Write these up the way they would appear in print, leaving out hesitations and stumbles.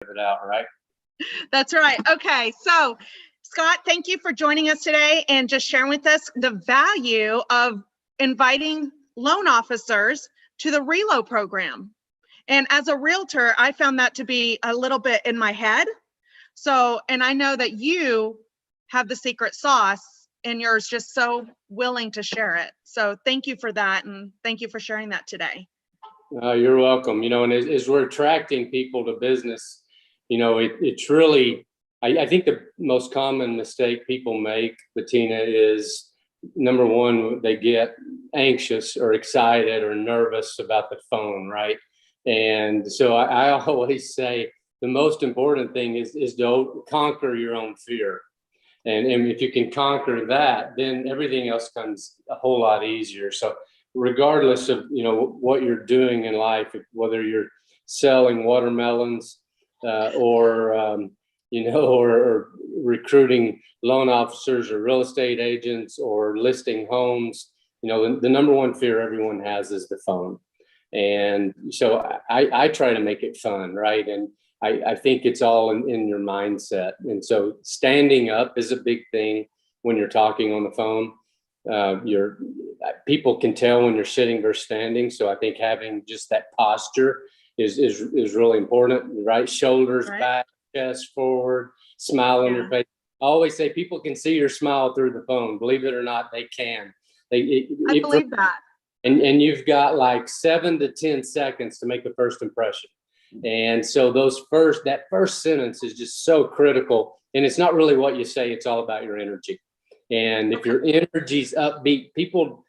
it out, right? That's right. Okay. So, Scott, thank you for joining us today and just sharing with us the value of inviting loan officers to the Relo program. And as a realtor, I found that to be a little bit in my head. So, and I know that you have the secret sauce and you're just so willing to share it. So thank you for that. And thank you for sharing that today. You're welcome. And as we're attracting people to business, it's really, I think the most common mistake people make, Bettina, is number one, they get anxious or excited or nervous about the phone, right? And so I always say the most important thing is to conquer your own fear. And if you can conquer that, then everything else comes a whole lot easier. So regardless of, what you're doing in life, whether you're selling watermelons or recruiting loan officers or real estate agents or listing homes, the number one fear everyone has is the phone. And so I try to make it fun, right? And I think it's all in your mindset. And so standing up is a big thing when you're talking on the phone. People can tell when you're sitting versus standing. So I think having just that posture is really important, right? Shoulders back, chest forward, smile on your face. I always say people can see your smile through the phone. Believe it or not, they can. I believe that. And you've got like 7 to 10 seconds to make a first impression. And so that first sentence is just so critical. And it's not really what you say, it's all about your energy. And if your energy's upbeat, people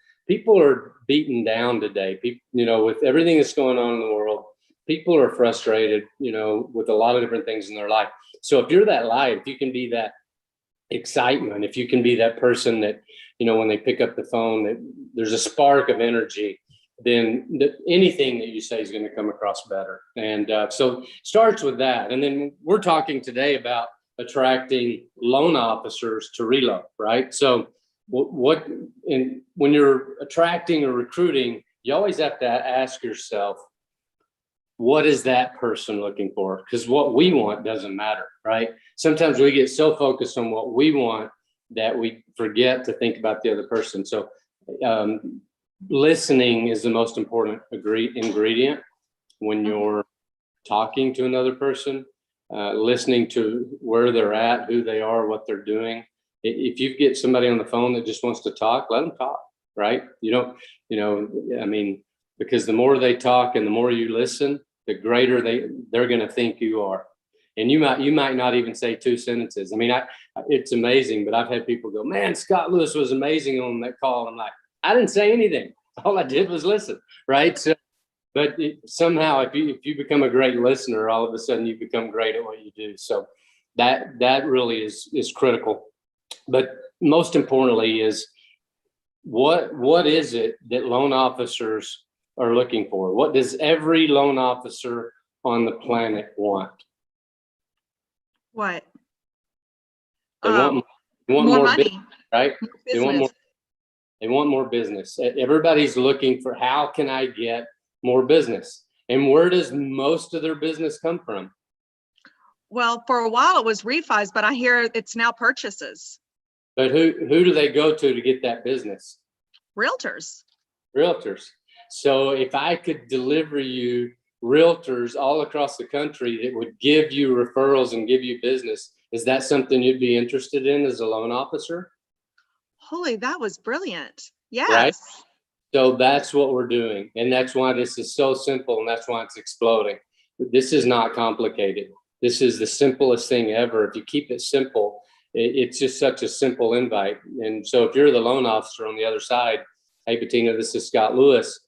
are beaten down today. People, with everything that's going on in the world, people are frustrated, with a lot of different things in their life. So if you're that light, if you can be that excitement, if you can be that person that, when they pick up the phone, that there's a spark of energy, then anything that you say is going to come across better. And so starts with that. And then we're talking today about attracting loan officers to Relo, right? So when you're attracting or recruiting, you always have to ask yourself, what is that person looking for? Because what we want doesn't matter, right? Sometimes we get so focused on what we want that we forget to think about the other person. So listening is the most important ingredient when you're talking to another person, listening to where they're at, who they are, what they're doing. If you get somebody on the phone that just wants to talk, let them talk, right? Because the more they talk and the more you listen, the greater they're going to think you are. And you might not even say 2 sentences. It's amazing, but I've had people go, man, Scott Lewis was amazing on that call. I'm like, I didn't say anything. All I did was listen, right? So, but somehow if you become a great listener, all of a sudden you become great at what you do. So that really is critical. But most importantly is what is it that loan officers are looking for? What does every loan officer on the planet want? What? They want more money, business, right? They want more business. Everybody's looking for, how can I get more business? And where does most of their business come from? Well, for a while it was refis, but I hear it's now purchases. But who do they go to get that business? Realtors. So if I could deliver you realtors all across the country that would give you referrals and give you business, is that something you'd be interested in as a loan officer? Holy, that was brilliant. Yes. Right? So that's what we're doing. And that's why this is so simple, and that's why it's exploding. This is not complicated. This is the simplest thing ever. If you keep it simple, it's just such a simple invite. And so if you're the loan officer on the other side, hey, Bettina, this is Scott Lewis.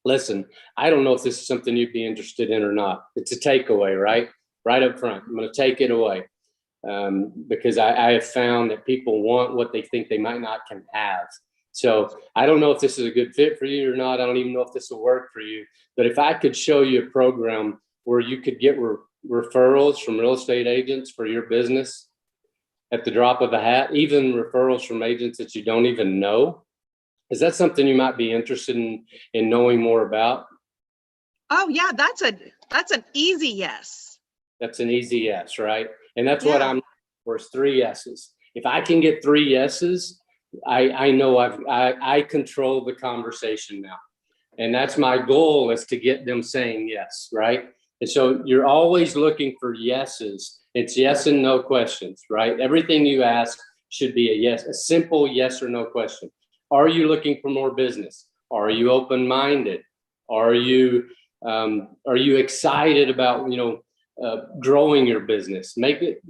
Listen, I don't know if this is something you'd be interested in or not. It's a takeaway, right? Right up front. I'm going to take it away because I have found that people want what they think they might not can have. So I don't know if this is a good fit for you or not. I don't even know if this will work for you. But if I could show you a program where you could get referrals from real estate agents for your business at the drop of a hat, even referrals from agents that you don't even know, is that something you might be interested in knowing more about? Oh yeah, that's an easy yes. That's an easy yes, right? And that's what Yeah. I'm for, is 3 yeses. If I can get 3 yeses, I know I control the conversation now. And that's my goal, is to get them saying yes, right? And so you're always looking for yeses. It's yes and no questions, right? Everything you ask should be a yes, a simple yes or no question. Are you looking for more business? Are you open-minded? Are you excited about, growing your business?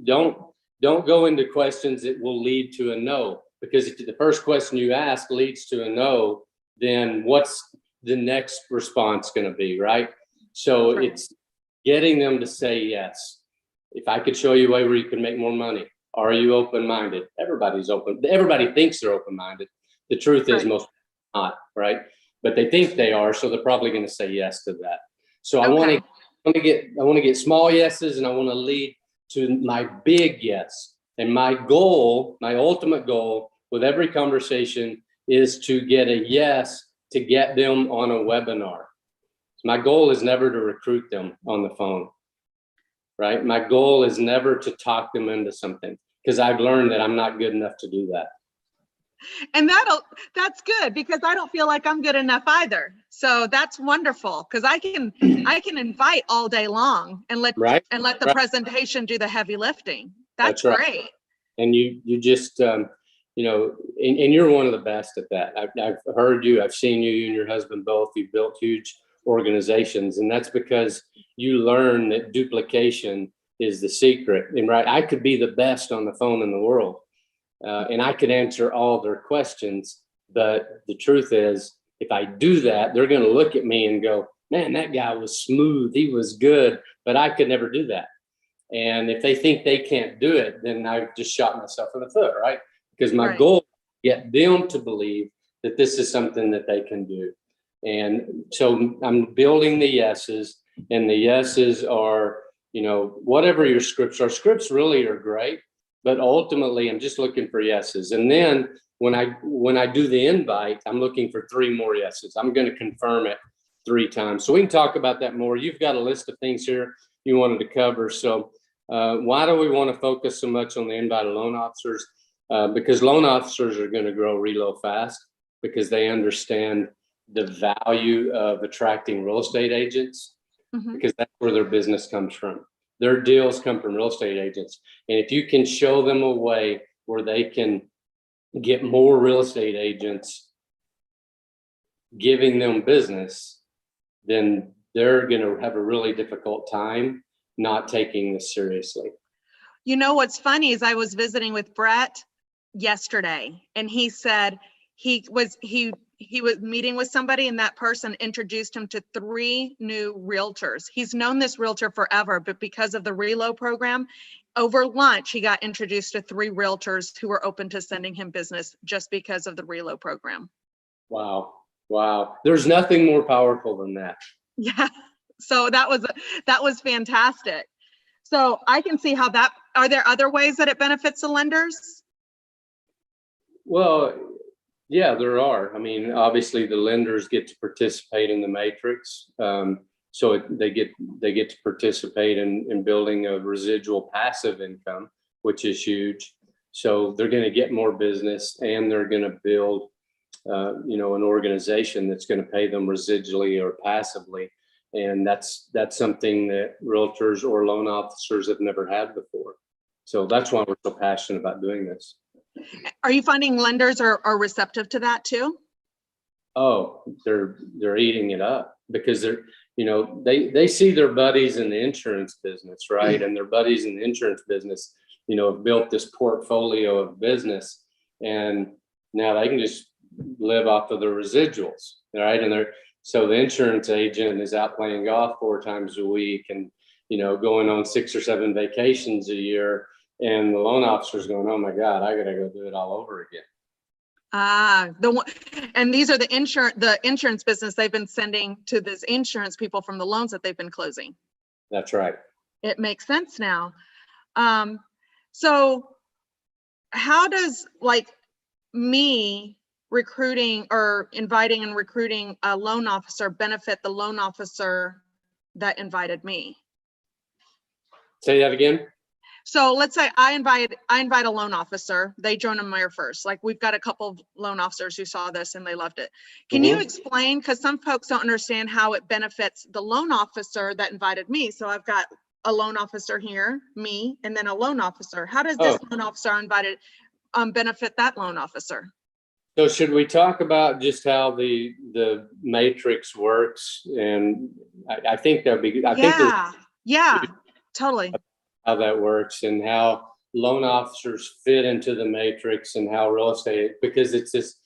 Don't go into questions that will lead to a no, because if the first question you ask leads to a no, then what's the next response going to be, right? So Right. it's getting them to say yes. If I could show you a way where you can make more money, are you open-minded? Everybody's open. Everybody thinks they're open-minded. The truth is, Right. most not, right? But they think they are, so they're probably going to say yes to that. So I Okay. want to get small yeses, and I want to lead to my big yes. And my goal, my ultimate goal with every conversation, is to get a yes to get them on a webinar. My goal is never to recruit them on the phone, right? My goal is never to talk them into something, because I've learned that I'm not good enough to do that. And that's good, because I don't feel like I'm good enough either. So that's wonderful, because I can invite all day long and let Right. the Right. presentation do the heavy lifting. That's Right. great. And you just, and you're one of the best at that. I've heard you, I've seen you and your husband both. You've built huge organizations, and that's because you learn that duplication is the secret. And right, I could be the best on the phone in the world, and I could answer all their questions. But the truth is, if I do that, they're going to look at me and go, man, that guy was smooth. He was good, but I could never do that. And if they think they can't do it, then I've just shot myself in the foot, right? Because my Right. goal is to get them to believe that this is something that they can do. And so I'm building the yeses, and the yeses are, whatever your scripts are. Scripts really are great, but ultimately I'm just looking for yeses. And then when I do the invite, I'm looking for 3 more yeses. I'm going to confirm it 3 times. So we can talk about that more. You've got a list of things here you wanted to cover. So why do we want to focus so much on the invited loan officers? Because loan officers are going to grow Relo fast, because they understand the value of attracting real estate agents, because that's where their business comes from. Their deals come from real estate agents. And if you can show them a way where they can get more real estate agents giving them business, then they're going to have a really difficult time not taking this seriously. What's funny is I was visiting with Brett yesterday, and he said he was meeting with somebody, and that person introduced him to 3 new realtors. He's known this realtor forever, but because of the Relo program, over lunch, he got introduced to 3 realtors who were open to sending him business just because of the Relo program. Wow. There's nothing more powerful than that. Yeah. So that was fantastic. So I can see how that, are there other ways that it benefits the lenders? Well, yeah, there are. I mean, obviously the lenders get to participate in the matrix. So they get to participate in building a residual passive income, which is huge. So they're going to get more business, and they're going to build, an organization that's going to pay them residually or passively. And that's something that realtors or loan officers have never had before. So that's why we're so passionate about doing this. Are you finding lenders are receptive to that too? Oh, they're eating it up, because they see their buddies in the insurance business, right? And their buddies in the insurance business, have built this portfolio of business, and now they can just live off of the residuals, right? And so the insurance agent is out playing golf 4 times a week, and going on 6 or 7 vacations a year, and the loan officer's going, oh my God, I gotta go do it all over again. And these are the insurance business they've been sending to this insurance people from the loans that they've been closing. That's right. It makes sense now. So how does me recruiting or inviting and recruiting a loan officer benefit the loan officer that invited me? Say that again. So let's say I invite a loan officer. They join them there first. Like we've got a couple of loan officers who saw this and they loved it. Can you explain? Because some folks don't understand how it benefits the loan officer that invited me. So I've got a loan officer here, me, and then a loan officer. How does this loan officer invited benefit that loan officer? So should we talk about just how the matrix works? And I think that'd be good. I think totally. How that works and how loan officers fit into the matrix and how real estate, because it's this,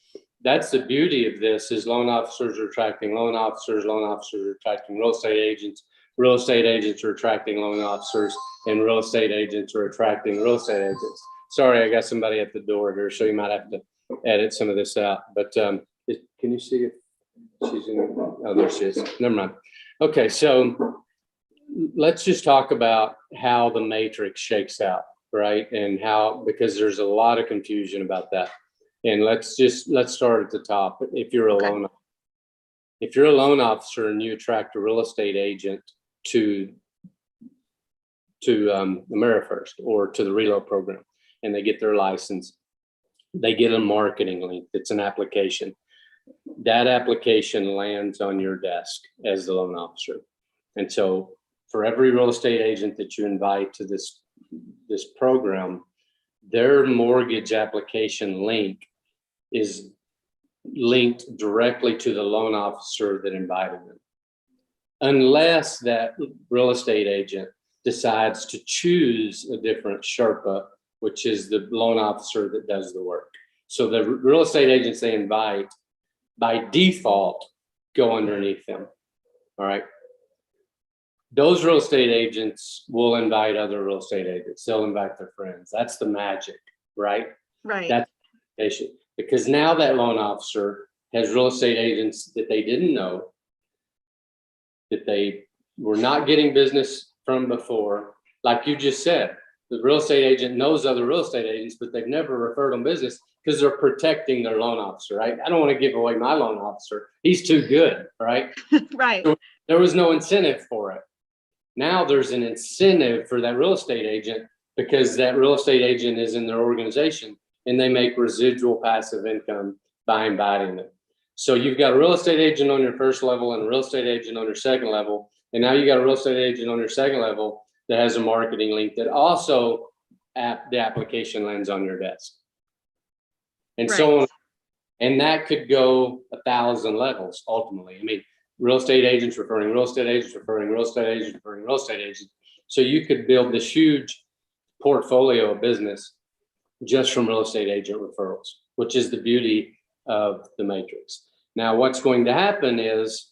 that's the beauty of this, is loan officers are attracting loan officers are attracting real estate agents are attracting loan officers, and real estate agents are attracting real estate agents. Sorry, I got somebody at the door here, so you might have to edit some of this out. But can you see if she's in? Oh, there she is. Never mind. Okay, so let's just talk about how the matrix shakes out, right? And how, because there's a lot of confusion about that. And let's start at the top. If you're a loan officer and you attract a real estate agent to AmeriFirst or to the Relo program, and they get their license, they get a marketing link. It's an application. That application lands on your desk as the loan officer. And so for every real estate agent that you invite to this program, their mortgage application link is linked directly to the loan officer that invited them. Unless that real estate agent decides to choose a different Sherpa, which is the loan officer that does the work. So the real estate agents they invite by default go underneath them. All right. Those real estate agents will invite other real estate agents. They'll invite their friends. That's the magic, right? Right. That's the patient. Because now that loan officer has real estate agents that they didn't know, that they were not getting business from before. Like you just said, the real estate agent knows other real estate agents, but they've never referred them business because they're protecting their loan officer, right? I don't want to give away my loan officer. He's too good, right? Right. So there was no incentive for it. Now there's an incentive for that real estate agent because that real estate agent is in their organization and they make residual passive income by inviting them. So you've got a real estate agent on your first level and a real estate agent on your second level. And now you got a real estate agent on your second level that has a marketing link that also the application lands on your desk. And so on. And that could go 1,000 levels ultimately. I mean, real estate agents referring real estate agents, referring real estate agents, referring real estate agents. So you could build this huge portfolio of business just from real estate agent referrals, which is the beauty of the matrix. Now, what's going to happen is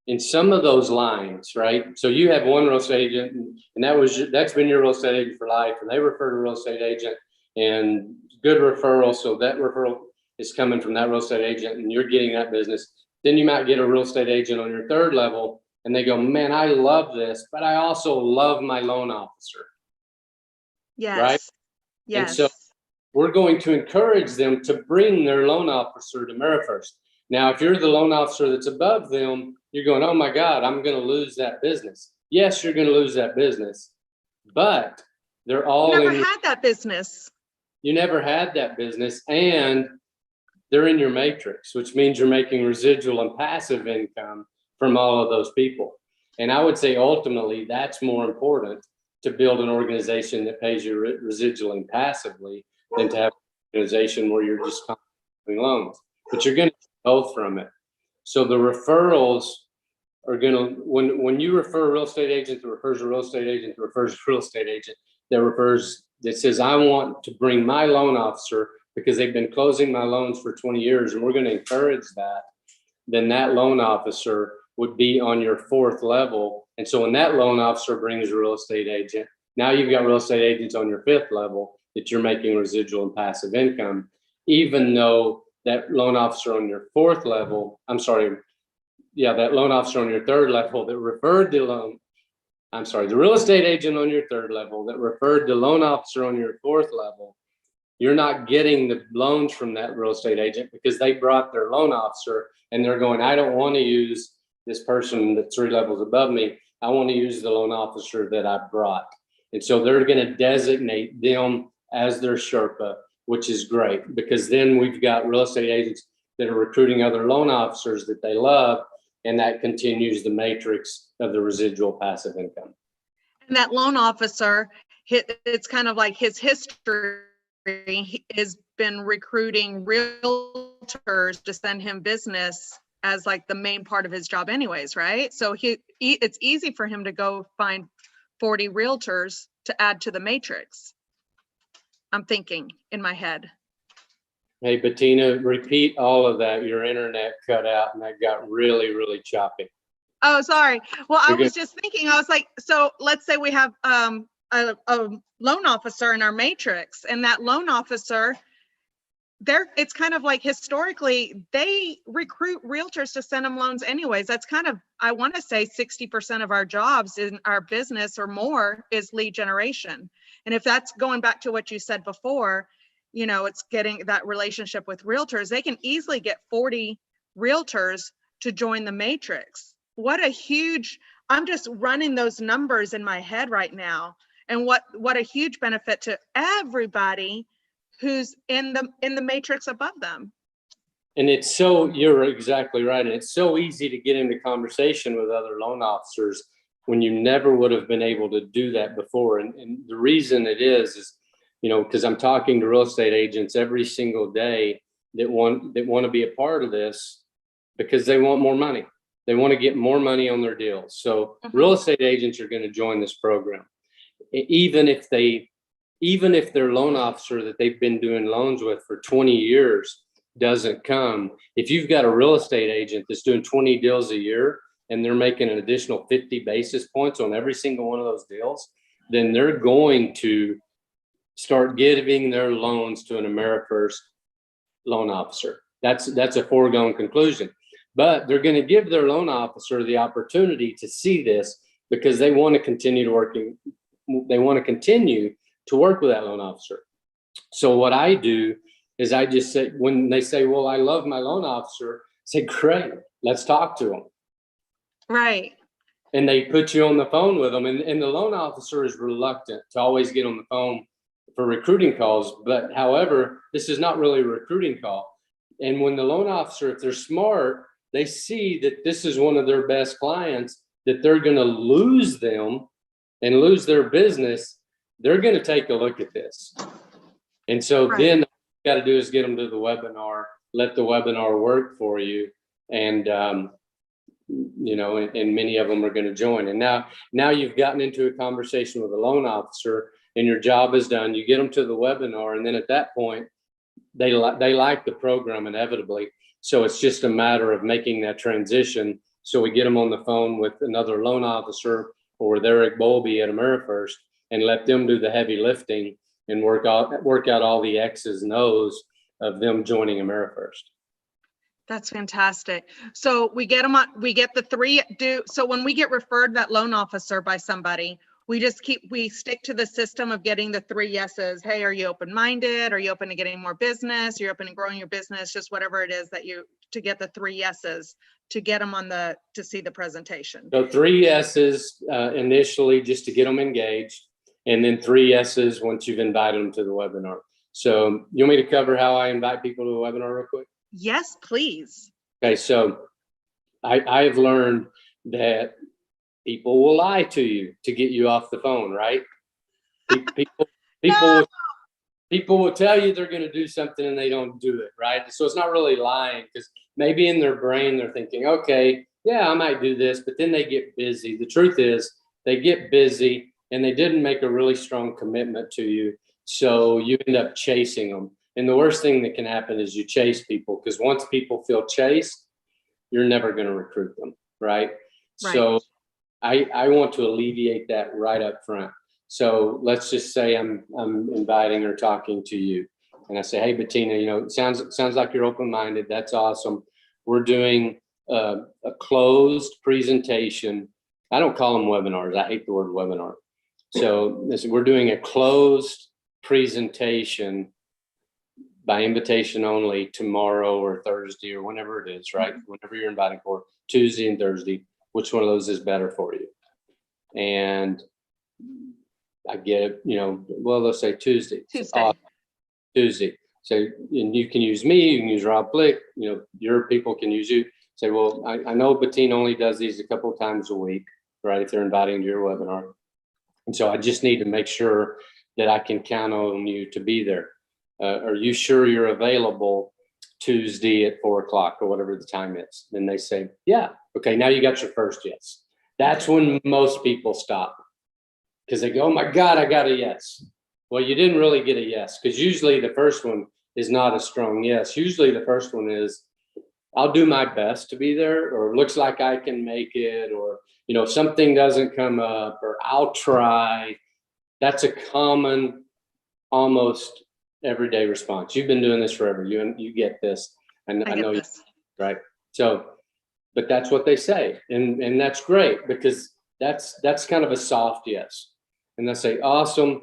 in some of those lines, right? So you have one real estate agent and that's been your real estate agent for life, and they refer to a real estate agent and good referral. So that referral is coming from that real estate agent and you're getting that business. Then you might get a real estate agent on your third level and they go, man, I love this, but I also love my loan officer. Yes. Right? Yes. And so we're going to encourage them to bring their loan officer to AmeriFirst. Now, if you're the loan officer that's above them, you're going, oh my God, I'm going to lose that business. Yes, you're going to lose that business, but they're all You never had that business. You never had that business, and they're in your matrix, which means you're making residual and passive income from all of those people. And I would say ultimately that's more important to build an organization that pays you residual and passively than to have an organization where you're just doing loans. But you're going to get both from it. So the referrals are going to, when you refer a real estate agent that refers a real estate agent that refers a real estate agent that says, I want to bring my loan officer because they've been closing my loans for 20 years and we're going to encourage that, then that loan officer would be on your fourth level. And so when that loan officer brings a real estate agent, now you've got real estate agents on your fifth level that you're making residual and passive income, even though that loan officer on your fourth level, that loan officer on your third level that referred the the real estate agent on your third level that referred the loan officer on your fourth level, you're not getting the loans from that real estate agent because they brought their loan officer and they're going, I don't want to use this person that's 3 levels above me. I want to use the loan officer that I brought. And so they're going to designate them as their Sherpa, which is great, because then we've got real estate agents that are recruiting other loan officers that they love, and that continues the matrix of the residual passive income. And that loan officer, it's kind of like his history. He has been recruiting realtors to send him business as like the main part of his job anyways, right? So it's easy for him to go find 40 realtors to add to the matrix. I'm thinking in my head. Hey, Bettina, repeat all of that. Your internet cut out and that got really, really choppy. Oh, sorry. Well, I You're was just thinking, I was like, so let's say we have a loan officer in our matrix, and that loan officer, it's kind of like historically they recruit realtors to send them loans anyways. That's kind of, I want to say 60% of our jobs in our business or more is lead generation. And if that's going back to what you said before, you know, it's getting that relationship with realtors, they can easily get 40 realtors to join the matrix. What a huge, I'm just running those numbers in my head right now. And what a huge benefit to everybody who's in the matrix above them. And it's so, you're exactly right. And it's so easy to get into conversation with other loan officers when you never would have been able to do that before. And the reason it is, you know, because I'm talking to real estate agents every single day that want to be a part of this because they want more money. They want to get more money on their deals. So real estate agents are going to join this program, even if their loan officer that they've been doing loans with for 20 years doesn't come. If you've got a real estate agent that's doing 20 deals a year and they're making an additional 50 basis points on every single one of those deals, then they're going to start giving their loans to an AmeriFirst loan officer. That's a foregone conclusion. But they're going to give their loan officer the opportunity to see this because they want to continue to work with that loan officer. So what I do is I just say, when they say, well, I love my loan officer, say, great, let's talk to them. Right. And they put you on the phone with them. And the loan officer is reluctant to always get on the phone for recruiting calls. But however, this is not really a recruiting call. And when the loan officer, if they're smart, they see that this is one of their best clients, that they're going to lose them and lose their business, they're going to take a look at this. And so then what you got to do is get them to the webinar, let the webinar work for you. And, you know, and many of them are going to join. And now you've gotten into a conversation with a loan officer and your job is done. You get them to the webinar. And then at that point, they like the program inevitably. So it's just a matter of making that transition. So we get them on the phone with another loan officer or with Eric Bowlby at AmeriFirst and let them do the heavy lifting and work out all the X's and O's of them joining AmeriFirst. That's fantastic. So we get them on, we get the three so when we get referred that loan officer by somebody, we stick to the system of getting the 3 yeses. Hey, are you open-minded? Are you open to getting more business? You're open to growing your business, just whatever it is that to get the 3 yeses to get them to see the presentation. So 3 yeses initially just to get them engaged, and then 3 yeses once you've invited them to the webinar. So you want me to cover how I invite people to the webinar real quick? Yes, please. Okay, so I've learned that people will lie to you to get you off the phone, right? People will tell you they're going to do something and they don't do it, right? So it's not really lying, because maybe in their brain they're thinking, okay, yeah, I might do this, but then they get busy. The truth is they get busy and they didn't make a really strong commitment to you. So you end up chasing them. And the worst thing that can happen is you chase people, because once people feel chased, you're never going to recruit them, right? So I want to alleviate that right up front. So let's just say I'm inviting or talking to you, and I say, hey, Bettina, you know, it sounds like you're open-minded. That's awesome. We're doing a closed presentation. I don't call them webinars. I hate the word webinar. So we're doing a closed presentation by invitation only tomorrow or Thursday or whenever it is, right? Whenever you're inviting for, Tuesday and Thursday, which one of those is better for you? And I get it, well, let's say Tuesday. Tuesday. Tuesday. So, and you can use me, you can use Rob Blick, your people can use you. Say, well, I know Bettina only does these a couple of times a week, right? If they're inviting to your webinar. And so I just need to make sure that I can count on you to be there. Are you sure you're available Tuesday at 4 o'clock or whatever the time is? Then they say, yeah. Okay, now you got your first yes. That's when most people stop, because they go, oh my God, I got a yes. Well, you didn't really get a yes, because usually the first one is not a strong yes. Usually the first one is, I'll do my best to be there, or looks like I can make it, or, if something doesn't come up, or I'll try. That's a common, almost everyday response. You've been doing this forever. You get this. And I know you, right? So, but that's what they say. And that's great, because that's kind of a soft yes. And they'll say, awesome.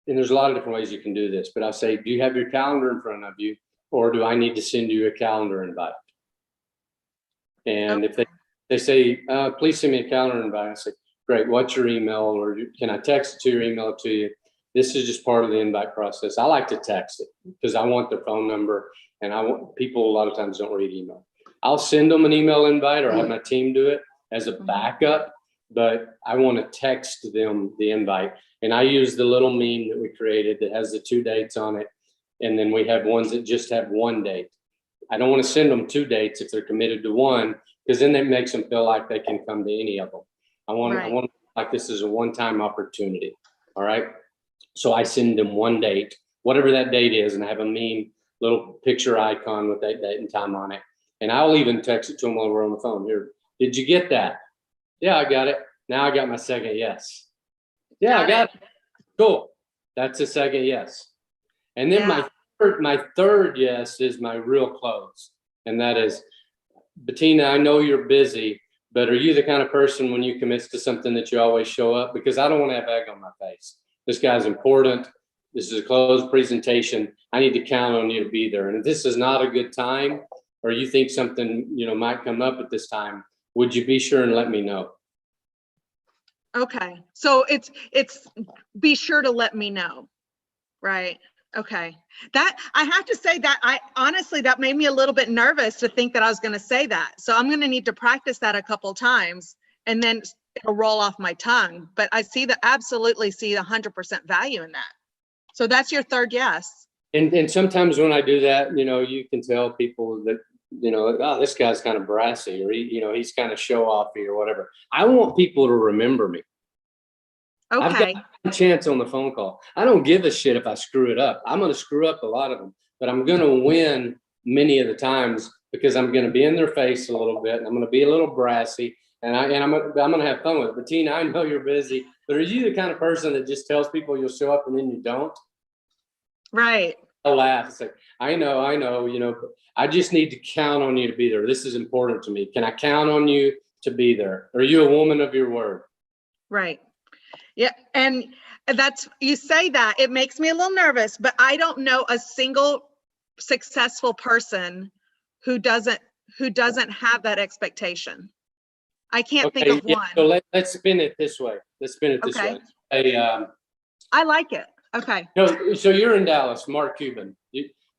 And there's a lot of different ways you can do this, but I'll say, do you have your calendar in front of you, or do I need to send you a calendar invite? And if they say, please send me a calendar invite, I say, great, what's your email? Or can I text it to your email to you? This is just part of the invite process. I like to text it because I want their phone number, and I want people, a lot of times don't read email. I'll send them an email invite or have my team do it as a backup, but I want to text them the invite. And I use the little meme that we created that has the 2 dates on it. And then we have ones that just have 1 date. I don't want to send them 2 dates if they're committed to one, because then that makes them feel like they can come to any of them. I want like this is a one-time opportunity. All right. So I send them 1 date, whatever that date is, and I have a meme little picture icon with that date and time on it. And I'll even text it to them while we're on the phone. Here, did you get that? Yeah, I got it. Now I got my second yes. Yeah, I got it. Cool. That's a second yes. And then my third yes is my real close. And that is, Bettina, I know you're busy, but are you the kind of person when you commit to something that you always show up? Because I don't want to have egg on my face. This guy's important. This is a closed presentation. I need to count on you to be there. And if this is not a good time, or you think something, might come up at this time, would you be sure and let me know? Okay. So it's be sure to let me know. Right. Okay. That I have to say that honestly, that made me a little bit nervous to think that I was going to say that. So I'm going to need to practice that a couple times, and then it'll roll off my tongue. But I absolutely see 100% value in that. So that's your third yes. And sometimes when I do that, you can tell people that, oh, this guy's kind of brassy, or he's kind of show offy or whatever. I want people to remember me. Okay. I've got a chance on the phone call. I don't give a shit if I screw it up. I'm going to screw up a lot of them, but I'm going to win many of the times, because I'm going to be in their face a little bit, and I'm going to be a little brassy, and I'm going to have fun with it. But Tina, I know you're busy, but are you the kind of person that just tells people you'll show up and then you don't? Right. I laugh. It's like, I know, I just need to count on you to be there. This is important to me. Can I count on you to be there? Are you a woman of your word? Right. Yeah. And you say that, it makes me a little nervous, but I don't know a single successful person who doesn't have that expectation. I can't think of one. So let's spin it this way. Okay. way. I like it. Okay. No, so you're in Dallas, Mark Cuban.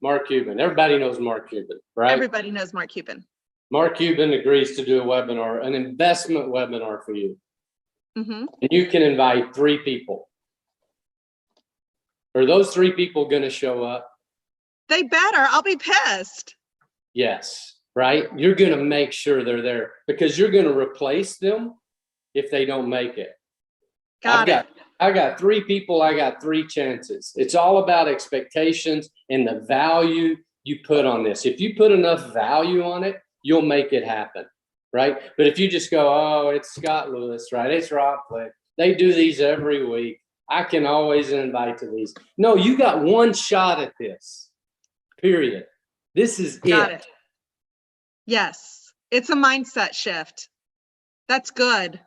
Everybody knows Mark Cuban, right? Everybody knows Mark Cuban. Mark Cuban agrees to do a webinar, an investment webinar for you. Mm-hmm. And you can invite 3 people. Are those 3 people going to show up? They better. I'll be pissed. Yes, right? You're going to make sure they're there, because you're going to replace them if they don't make it. I got 3 people. I got 3 chances. It's all about expectations and the value you put on this. If you put enough value on it, you'll make it happen, right? But if you just go, oh, it's Scott Lewis, right? It's Rob Flick. They do these every week. I can always invite to these. No, you got 1 shot at this, period. This is Got it. Yes. It's a mindset shift. That's good.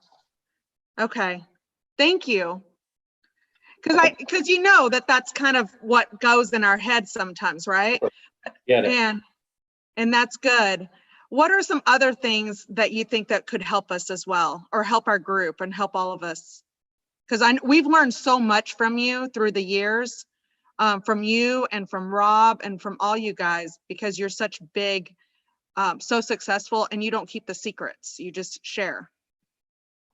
Okay. Thank you. Because that's kind of what goes in our head sometimes, right? Get it. And that's good. What are some other things that you think that could help us as well, or help our group and help all of us? because we've learned so much from you through the years, from you and from Rob and from all you guys, because you're such big, so successful, and you don't keep the secrets. You just share.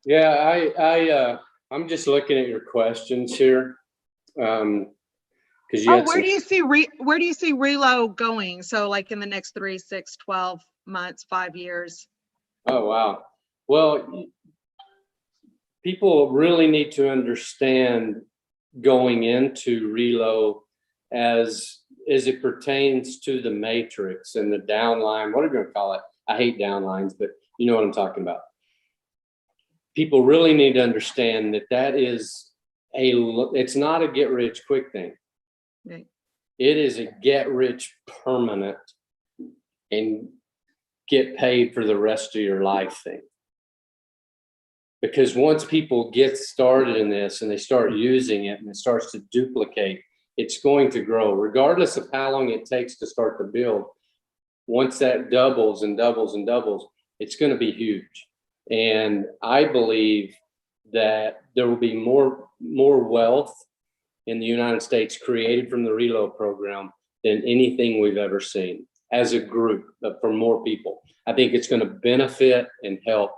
Yeah, I'm just looking at your questions here. Because where do you see Relo going? So like in the next 3, 6, 12 months, 5 years? Oh, wow. Well, people really need to understand going into Relo as it pertains to the matrix and the downline. What are you going to call it? I hate downlines, but you know what I'm talking about. People really need to understand that is it's not a get rich quick thing. Right. It is a get rich permanent and get paid for the rest of your life thing. Because once people get started in this and they start using it and it starts to duplicate, it's going to grow regardless of how long it takes to start to build. Once that doubles and doubles and doubles, it's going to be huge. And I believe that there will be more wealth in the United States created from the Relo program than anything we've ever seen as a group, but for more people. I think it's going to benefit and help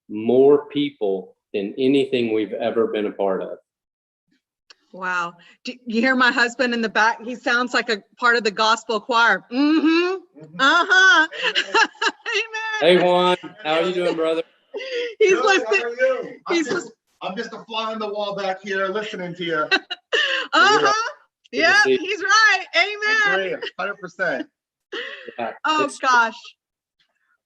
more people than anything we've ever been a part of. Wow. Do you hear my husband in the back? He sounds like a part of the gospel choir. Uh-huh. Amen. Hey, Juan, how are you doing, brother? He's Good, listening. how are you? I'm just a fly on the wall back here listening to you. Uh-huh. Good to Yeah, see you. he's right. Amen. Agree, 100%. Yeah, Oh gosh.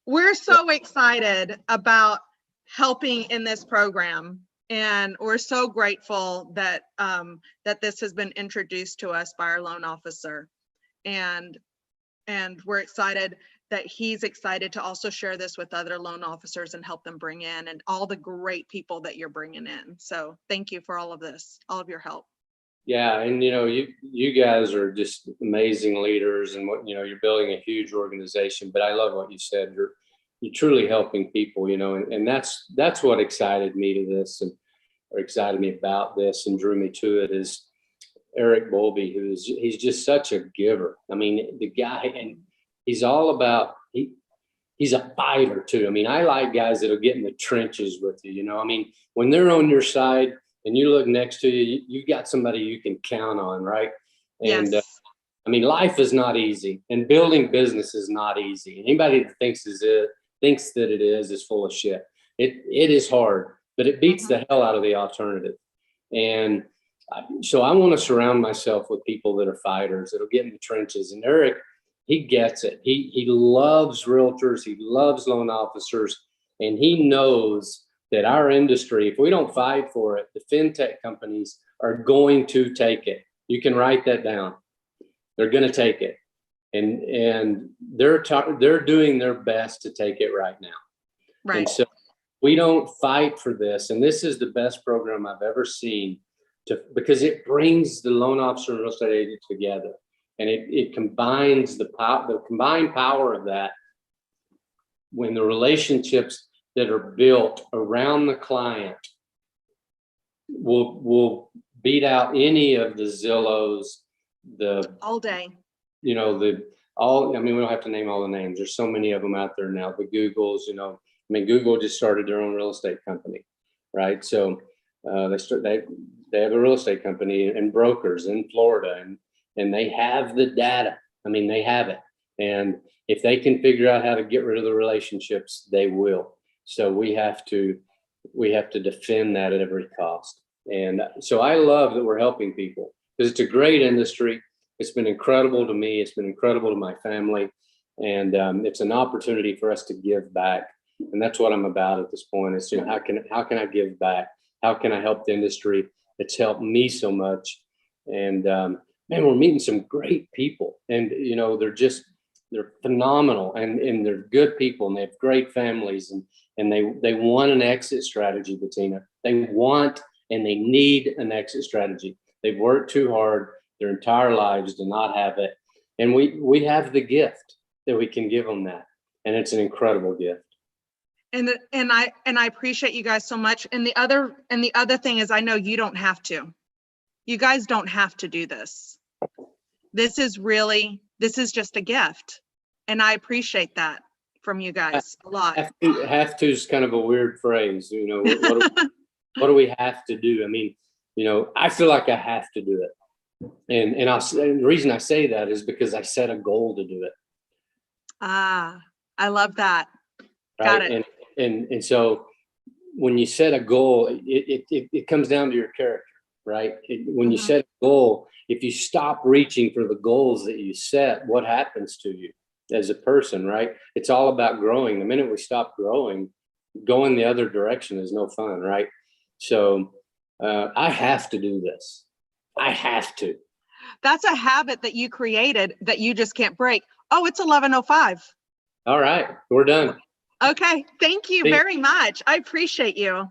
We're so excited about helping in this program, and we're so grateful that that this has been introduced to us by our loan officer, and we're excited that he's excited to also share this with other loan officers and help them bring in, and all the great people that you're bringing in. So thank you for all of this, all of your help. Yeah, and you guys are just amazing leaders, and you're building a huge organization. But I love what you said. You're truly helping people, and that's what excited me to this, or excited me about this, and drew me to it is Eric Bolby, he's just such a giver. I mean, the guy, and he's all about he's a fighter too. I mean, I like guys that'll get in the trenches with you. I mean, when they're on your side and you look next to you, you got somebody you can count on, right? And Yes. I mean, life is not easy, and building business is not easy. Anybody that thinks that it is full of shit. It is hard, but it beats the hell out of the alternative. And so I want to surround myself with people that are fighters, that'll get in the trenches. And Eric, he gets it. He loves realtors. He loves loan officers. And he knows that our industry, if we don't fight for it, the fintech companies are going to take it. You can write that down. They're going to take it. And they're doing their best to take it right now. Right. And so we don't fight for this. And this is the best program I've ever seen, because it brings the loan officer and real estate agent together. And it combines the combined power of that, when the relationships that are built around the client will beat out any of the Zillows, All day. we don't have to name all the names. There's so many of them out there now. The Googles, Google just started their own real estate company, right? So they have a real estate company and brokers in Florida, and they have the data. They have it. And if they can figure out how to get rid of the relationships, they will. So we have to defend that at every cost. And so I love that we're helping people, because it's a great industry. It's been incredible to me. It's been incredible to my family. And it's an opportunity for us to give back. And that's what I'm about at this point. Is, how can I give back? How can I help the industry? It's helped me so much. And man, we're meeting some great people, and they're phenomenal, and they're good people, and they have great families, and they want an exit strategy, Bettina. They want and they need an exit strategy. They've worked too hard their entire lives to not have it. And we have the gift that we can give them that. And it's an incredible gift. And I appreciate you guys so much. And the other thing is, I know you don't have to. You guys don't have to do this. This is just a gift. And I appreciate that from you guys a lot. Have to is kind of a weird phrase, you know, what do we have to do? I mean, you know, I feel like I have to do it. And the reason I say that is because I set a goal to do it. Ah, I love that. Right. Got it. And so when you set a goal, it comes down to your character, right? When you set a goal, if you stop reaching for the goals that you set, what happens to you as a person, right? It's all about growing. The minute we stop growing, going the other direction is no fun, right? So I have to do this. I have to. That's a habit that you created that you just can't break. Oh, it's 11:05. All right, we're done. Okay, thank you very much. I appreciate you.